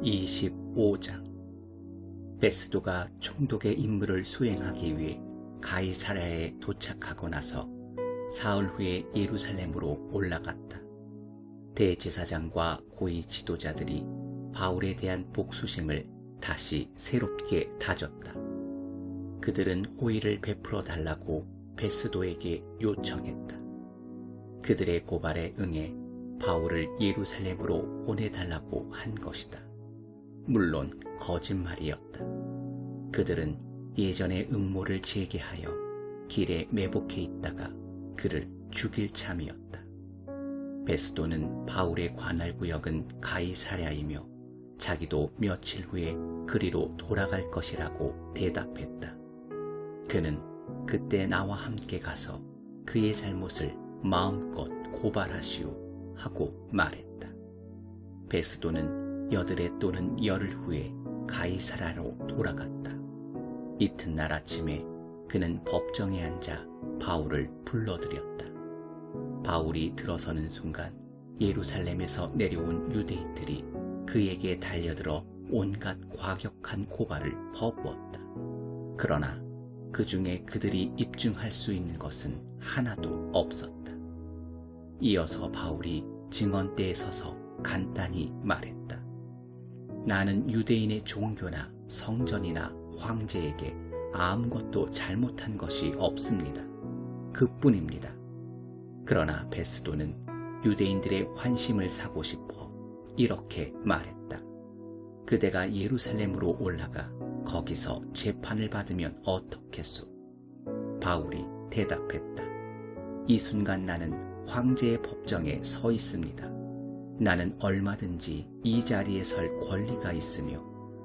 25장. 베스도가 총독의 임무를 수행하기 위해 가이사랴에 도착하고 나서 사흘 후에 예루살렘으로 올라갔다. 대제사장과 고위 지도자들이 바울에 대한 복수심을 다시 새롭게 다졌다. 그들은 호의를 베풀어 달라고 베스도에게 요청했다. 그들의 고발에 응해 바울을 예루살렘으로 보내달라고 한 것이다. 물론 거짓말이었다. 그들은 예전의 음모를 재개하여 길에 매복해 있다가 그를 죽일 참이었다. 베스도는 바울의 관할 구역은 가이사랴이며 자기도 며칠 후에 그리로 돌아갈 것이라고 대답했다. 그는 그때 나와 함께 가서 그의 잘못을 마음껏 고발하시오 하고 말했다. 베스도는 여드레 또는 열흘 후에 가이사랴로 돌아갔다. 이튿날 아침에 그는 법정에 앉아 바울을 불러들였다. 바울이 들어서는 순간 예루살렘에서 내려온 유대인들이 그에게 달려들어 온갖 과격한 고발을 퍼부었다. 그러나 그 중에 그들이 입증할 수 있는 것은 하나도 없었다. 이어서 바울이 증언대에 서서 간단히 말했다. 나는 유대인의 종교나 성전이나 황제에게 아무것도 잘못한 것이 없습니다. 그뿐입니다. 그러나 베스도는 유대인들의 환심을 사고 싶어 이렇게 말했다. 그대가 예루살렘으로 올라가 거기서 재판을 받으면 어떻겠소? 바울이 대답했다. 이 순간 나는 황제의 법정에 서 있습니다. 나는 얼마든지 이 자리에 설 권리가 있으며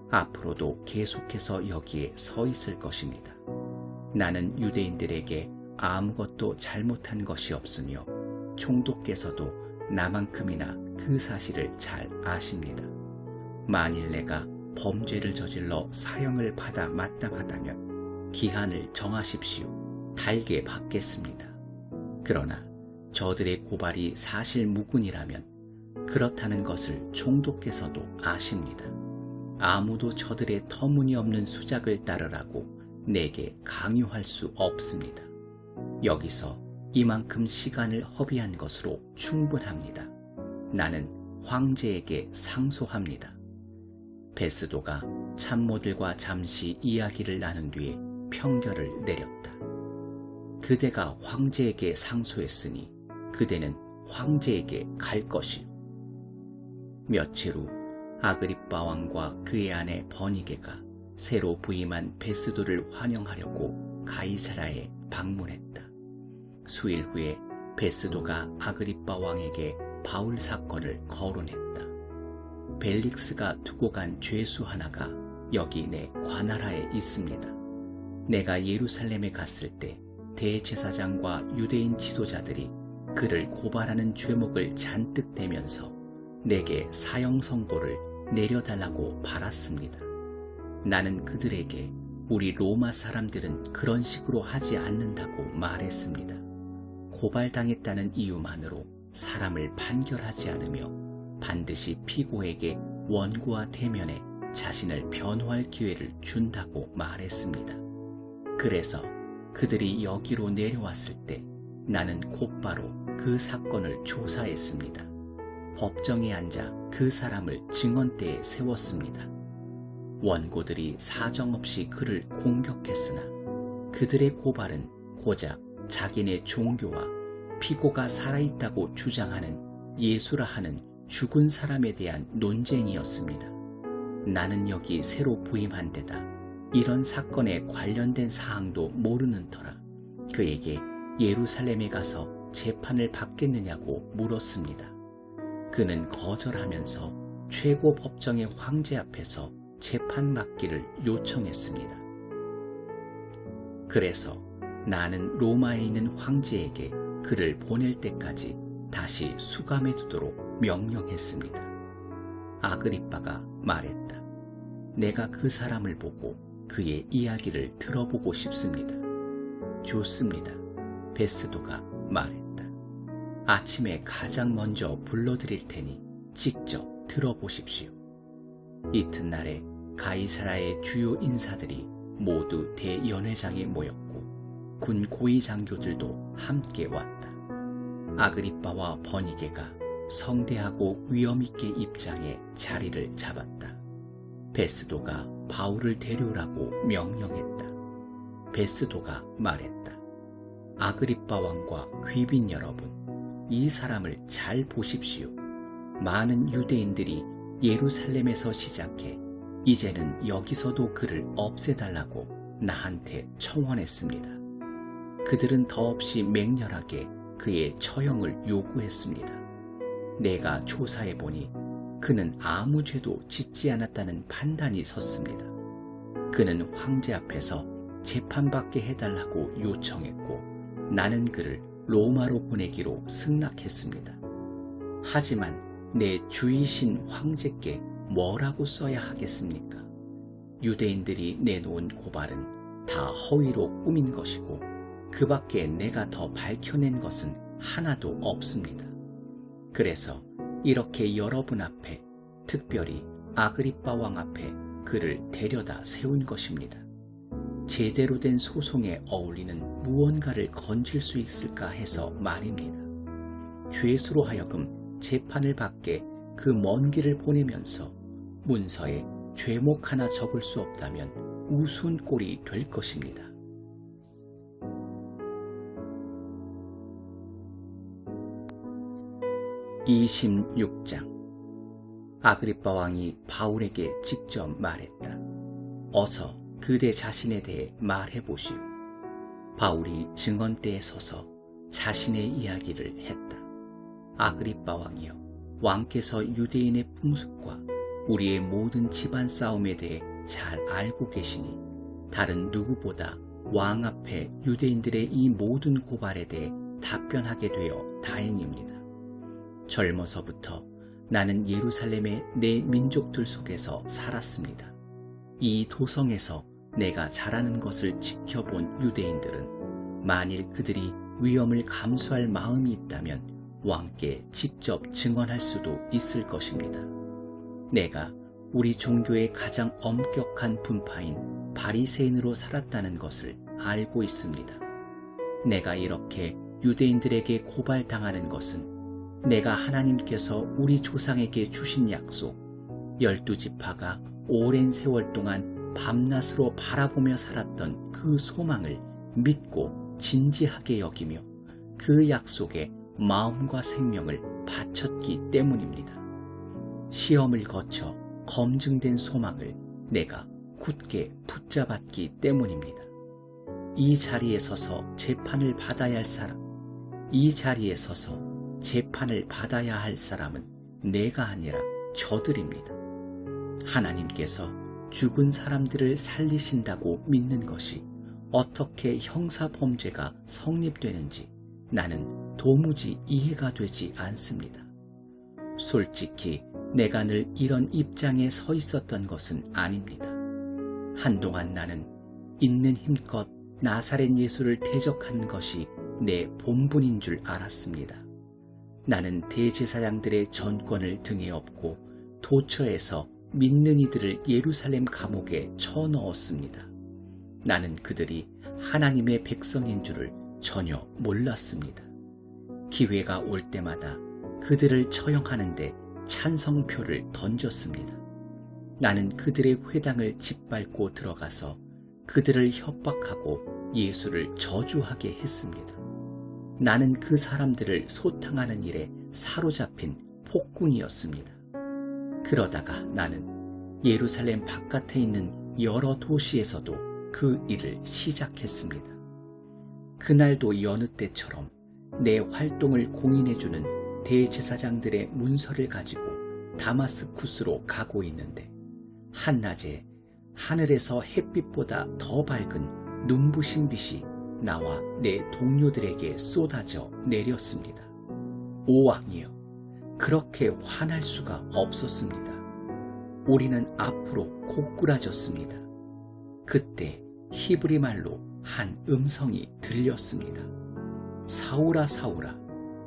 앞으로도 계속해서 여기에 서 있을 것입니다. 나는 유대인들에게 아무것도 잘못한 것이 없으며 총독께서도 나만큼이나 그 사실을 잘 아십니다. 만일 내가 범죄를 저질러 사형을 받아 마땅하다면 기한을 정하십시오. 달게 받겠습니다. 그러나 저들의 고발이 사실 무근이라면 그렇다는 것을 총독께서도 아십니다. 아무도 저들의 터무니없는 수작을 따르라고 내게 강요할 수 없습니다. 여기서 이만큼 시간을 허비한 것으로 충분합니다. 나는 황제에게 상소합니다. 베스도가 참모들과 잠시 이야기를 나눈 뒤에 평결을 내렸다. 그대가 황제에게 상소했으니 그대는 황제에게 갈 것이요. 며칠 후 아그리빠 왕과 그의 아내 버니게가 새로 부임한 베스도를 환영하려고 가이사랴에 방문했다. 수일 후에 베스도가 아그리빠 왕에게 바울 사건을 거론했다. 벨릭스가 두고 간 죄수 하나가 여기 내 관할하에 있습니다. 내가 예루살렘에 갔을 때 대제사장과 유대인 지도자들이 그를 고발하는 죄목을 잔뜩 대면서 내게 사형 선고를 내려달라고 바랐습니다. 나는 그들에게 우리 로마 사람들은 그런 식으로 하지 않는다고 말했습니다. 고발당했다는 이유만으로 사람을 판결하지 않으며 반드시 피고에게 원고와 대면해 자신을 변호할 기회를 준다고 말했습니다. 그래서 그들이 여기로 내려왔을 때 나는 곧바로 그 사건을 조사했습니다. 법정에 앉아 그 사람을 증언대에 세웠습니다. 원고들이 사정없이 그를 공격했으나 그들의 고발은 고작 자기네 종교와 피고가 살아있다고 주장하는 예수라 하는 죽은 사람에 대한 논쟁이었습니다. 나는 여기 새로 부임한 데다 이런 사건에 관련된 사항도 모르는 터라 그에게 예루살렘에 가서 재판을 받겠느냐고 물었습니다. 그는 거절하면서 최고 법정의 황제 앞에서 재판 받기를 요청했습니다. 그래서 나는 로마에 있는 황제에게 그를 보낼 때까지 다시 수감해 두도록 명령했습니다. 아그리빠가 말했다. 내가 그 사람을 보고 그의 이야기를 들어보고 싶습니다. 좋습니다. 베스도가 말했다. 아침에 가장 먼저 불러드릴 테니 직접 들어보십시오. 이튿날에 가이사라의 주요 인사들이 모두 대연회장에 모였고 군 고위 장교들도 함께 왔다. 아그리빠와 버니게가 성대하고 위엄있게 입장해 자리를 잡았다. 베스도가 바울을 데려오라고 명령했다. 베스도가 말했다. 아그리빠 왕과 귀빈 여러분, 이 사람을 잘 보십시오. 많은 유대인들이 예루살렘에서 시작해 이제는 여기서도 그를 없애달라고 나한테 청원했습니다. 그들은 더없이 맹렬하게 그의 처형을 요구했습니다. 내가 조사해보니 그는 아무 죄도 짓지 않았다는 판단이 섰습니다. 그는 황제 앞에서 재판받게 해달라고 요청했고 나는 그를 로마로 보내기로 승낙했습니다. 하지만 내 주이신 황제께 뭐라고 써야 하겠습니까? 유대인들이 내놓은 고발은 다 허위로 꾸민 것이고 그 밖에 내가 더 밝혀낸 것은 하나도 없습니다. 그래서 이렇게 여러분 앞에, 특별히 아그리빠 왕 앞에 그를 데려다 세운 것입니다. 제대로 된 소송에 어울리는 무언가를 건질 수 있을까 해서 말입니다. 죄수로 하여금 재판을 받게 그 먼 길을 보내면서 문서에 죄목 하나 적을 수 없다면 우스운 꼴이 될 것입니다. (26장) 아그리빠 왕이 바울에게 직접 말했다. 어서 그대 자신에 대해 말해보시오. 바울이 증언대에 서서 자신의 이야기를 했다. 아그리빠 왕이여, 왕께서 유대인의 풍습과 우리의 모든 집안 싸움에 대해 잘 알고 계시니 다른 누구보다 왕 앞에 유대인들의 이 모든 고발에 대해 답변하게 되어 다행입니다. 젊어서부터 나는 예루살렘의 내 민족들 속에서 살았습니다. 이 도성에서 내가 잘하는 것을 지켜본 유대인들은 만일 그들이 위험을 감수할 마음이 있다면 왕께 직접 증언할 수도 있을 것입니다. 내가 우리 종교의 가장 엄격한 분파인 바리새인으로 살았다는 것을 알고 있습니다. 내가 이렇게 유대인들에게 고발당하는 것은 내가 하나님께서 우리 조상에게 주신 약속, 12지파가 오랜 세월 동안 밤낮으로 바라보며 살았던 그 소망을 믿고 진지하게 여기며 그 약속에 마음과 생명을 바쳤기 때문입니다. 시험을 거쳐 검증된 소망을 내가 굳게 붙잡았기 때문입니다. 이 자리에 서서 재판을 받아야 할 사람, 이 자리에 서서 재판을 받아야 할 사람은 내가 아니라 저들입니다. 하나님께서 죽은 사람들을 살리신다고 믿는 것이 어떻게 형사 범죄가 성립되는지 나는 도무지 이해가 되지 않습니다. 솔직히 내가 늘 이런 입장에 서 있었던 것은 아닙니다. 한동안 나는 있는 힘껏 나사렛 예수를 대적하는 것이 내 본분인 줄 알았습니다. 나는 대제사장들의 전권을 등에 업고 도처에서 믿는 이들을 예루살렘 감옥에 쳐넣었습니다. 나는 그들이 하나님의 백성인 줄을 전혀 몰랐습니다. 기회가 올 때마다 그들을 처형하는데 찬성표를 던졌습니다. 나는 그들의 회당을 짓밟고 들어가서 그들을 협박하고 예수를 저주하게 했습니다. 나는 그 사람들을 소탕하는 일에 사로잡힌 폭군이었습니다. 그러다가 나는 예루살렘 바깥에 있는 여러 도시에서도 그 일을 시작했습니다. 그날도 여느 때처럼 내 활동을 공인해주는 대제사장들의 문서를 가지고 다마스쿠스로 가고 있는데 한낮에 하늘에서 햇빛보다 더 밝은 눈부신 빛이 나와 내 동료들에게 쏟아져 내렸습니다. 오 왕이여, 그렇게 화날 수가 없었습니다. 우리는 앞으로 고꾸라졌습니다. 그때 히브리 말로 한 음성이 들렸습니다. 사울아 사울아,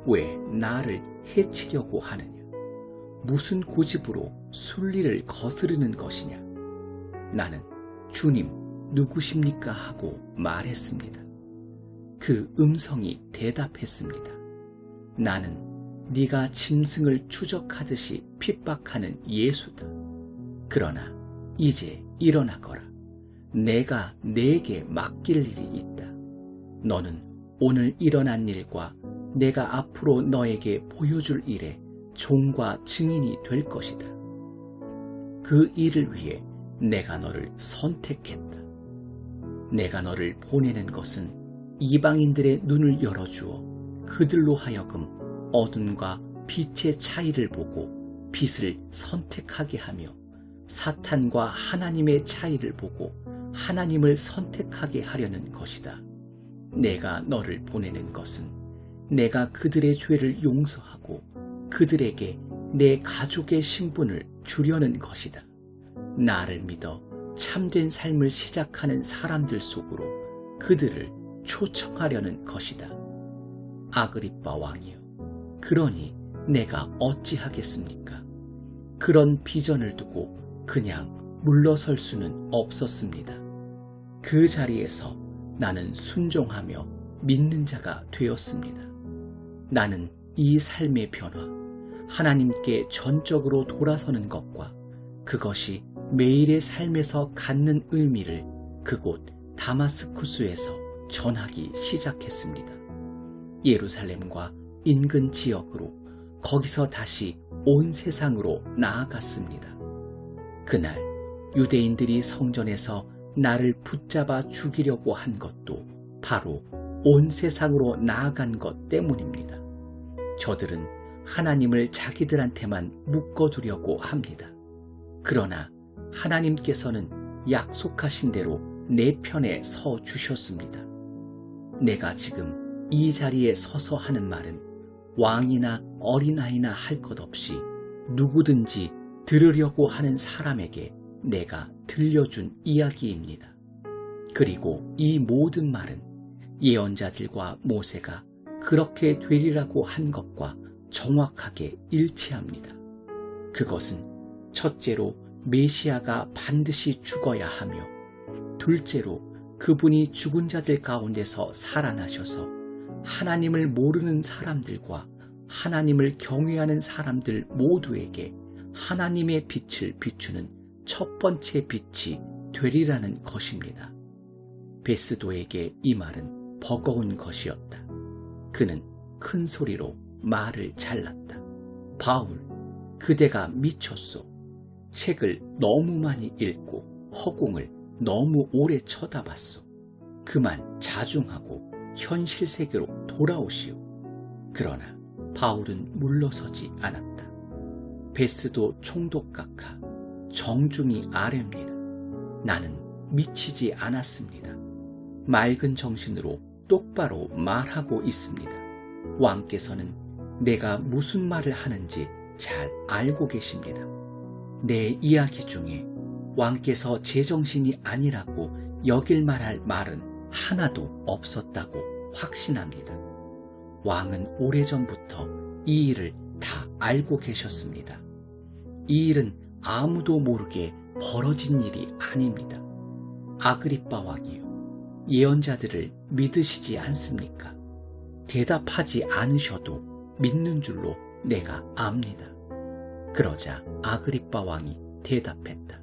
왜 나를 해치려고 하느냐? 무슨 고집으로 순리를 거스르는 것이냐? 나는 주님 누구십니까? 하고 말했습니다. 그 음성이 대답했습니다. 나는 네가 짐승을 추적하듯이 핍박하는 예수다. 그러나 이제 일어나거라. 내가 네게 맡길 일이 있다. 너는 오늘 일어난 일과 내가 앞으로 너에게 보여줄 일에 종과 증인이 될 것이다. 그 일을 위해 내가 너를 선택했다. 내가 너를 보내는 것은 이방인들의 눈을 열어주어 그들로 하여금 어둠과 빛의 차이를 보고 빛을 선택하게 하며 사탄과 하나님의 차이를 보고 하나님을 선택하게 하려는 것이다. 내가 너를 보내는 것은 내가 그들의 죄를 용서하고 그들에게 내 가족의 신분을 주려는 것이다. 나를 믿어 참된 삶을 시작하는 사람들 속으로 그들을 초청하려는 것이다. 아그리빠 왕이여, 그러니 내가 어찌하겠습니까? 그런 비전을 두고 그냥 물러설 수는 없었습니다. 그 자리에서 나는 순종하며 믿는 자가 되었습니다. 나는 이 삶의 변화, 하나님께 전적으로 돌아서는 것과 그것이 매일의 삶에서 갖는 의미를 그곳 다마스쿠스에서 전하기 시작했습니다. 예루살렘과 인근 지역으로, 거기서 다시 온 세상으로 나아갔습니다. 그날 유대인들이 성전에서 나를 붙잡아 죽이려고 한 것도 바로 온 세상으로 나아간 것 때문입니다. 저들은 하나님을 자기들한테만 묶어두려고 합니다. 그러나 하나님께서는 약속하신 대로 내 편에 서 주셨습니다. 내가 지금 이 자리에 서서 하는 말은 왕이나 어린아이나 할 것 없이 누구든지 들으려고 하는 사람에게 내가 들려준 이야기입니다. 그리고 이 모든 말은 예언자들과 모세가 그렇게 되리라고 한 것과 정확하게 일치합니다. 그것은 첫째로 메시아가 반드시 죽어야 하며, 둘째로 그분이 죽은 자들 가운데서 살아나셔서 하나님을 모르는 사람들과 하나님을 경외하는 사람들 모두에게 하나님의 빛을 비추는 첫 번째 빛이 되리라는 것입니다. 베스도에게 이 말은 버거운 것이었다. 그는 큰 소리로 말을 잘랐다. 바울, 그대가 미쳤소. 책을 너무 많이 읽고 허공을 너무 오래 쳐다봤소. 그만 자중하고 현실 세계로 돌아오시오. 그러나 바울은 물러서지 않았다. 베스도 총독각하, 정중히 아뢰옵니다. 나는 미치지 않았습니다. 맑은 정신으로 똑바로 말하고 있습니다. 왕께서는 내가 무슨 말을 하는지 잘 알고 계십니다. 내 이야기 중에 왕께서 제정신이 아니라고 여길 만할 말은 하나도 없었다고 확신합니다. 왕은 오래전부터 이 일을 다 알고 계셨습니다. 이 일은 아무도 모르게 벌어진 일이 아닙니다. 아그리빠 왕이요, 예언자들을 믿으시지 않습니까? 대답하지 않으셔도 믿는 줄로 내가 압니다. 그러자 아그리빠 왕이 대답했다.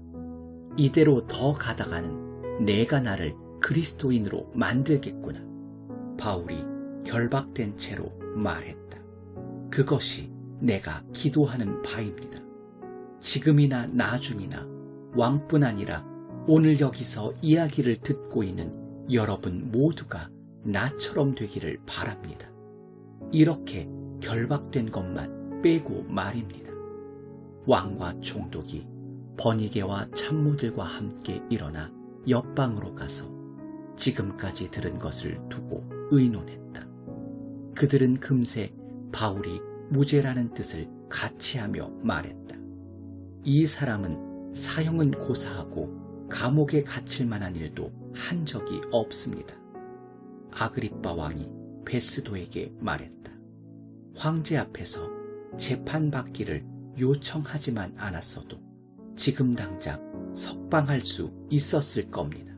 이대로 더 가다가는 내가 나를 그리스도인으로 만들겠구나. 바울이 결박된 채로 말했다. 그것이 내가 기도하는 바입니다. 지금이나 나중이나 왕뿐 아니라 오늘 여기서 이야기를 듣고 있는 여러분 모두가 나처럼 되기를 바랍니다. 이렇게 결박된 것만 빼고 말입니다. 왕과 총독이 버니게와 참모들과 함께 일어나 옆방으로 가서 지금까지 들은 것을 두고 의논했다. 그들은 금세 바울이 무죄라는 뜻을 같이 하며 말했다. 이 사람은 사형은 고사하고 감옥에 갇힐 만한 일도 한 적이 없습니다. 아그리빠 왕이 베스도에게 말했다. 황제 앞에서 재판받기를 요청하지만 않았어도 지금 당장 석방할 수 있었을 겁니다.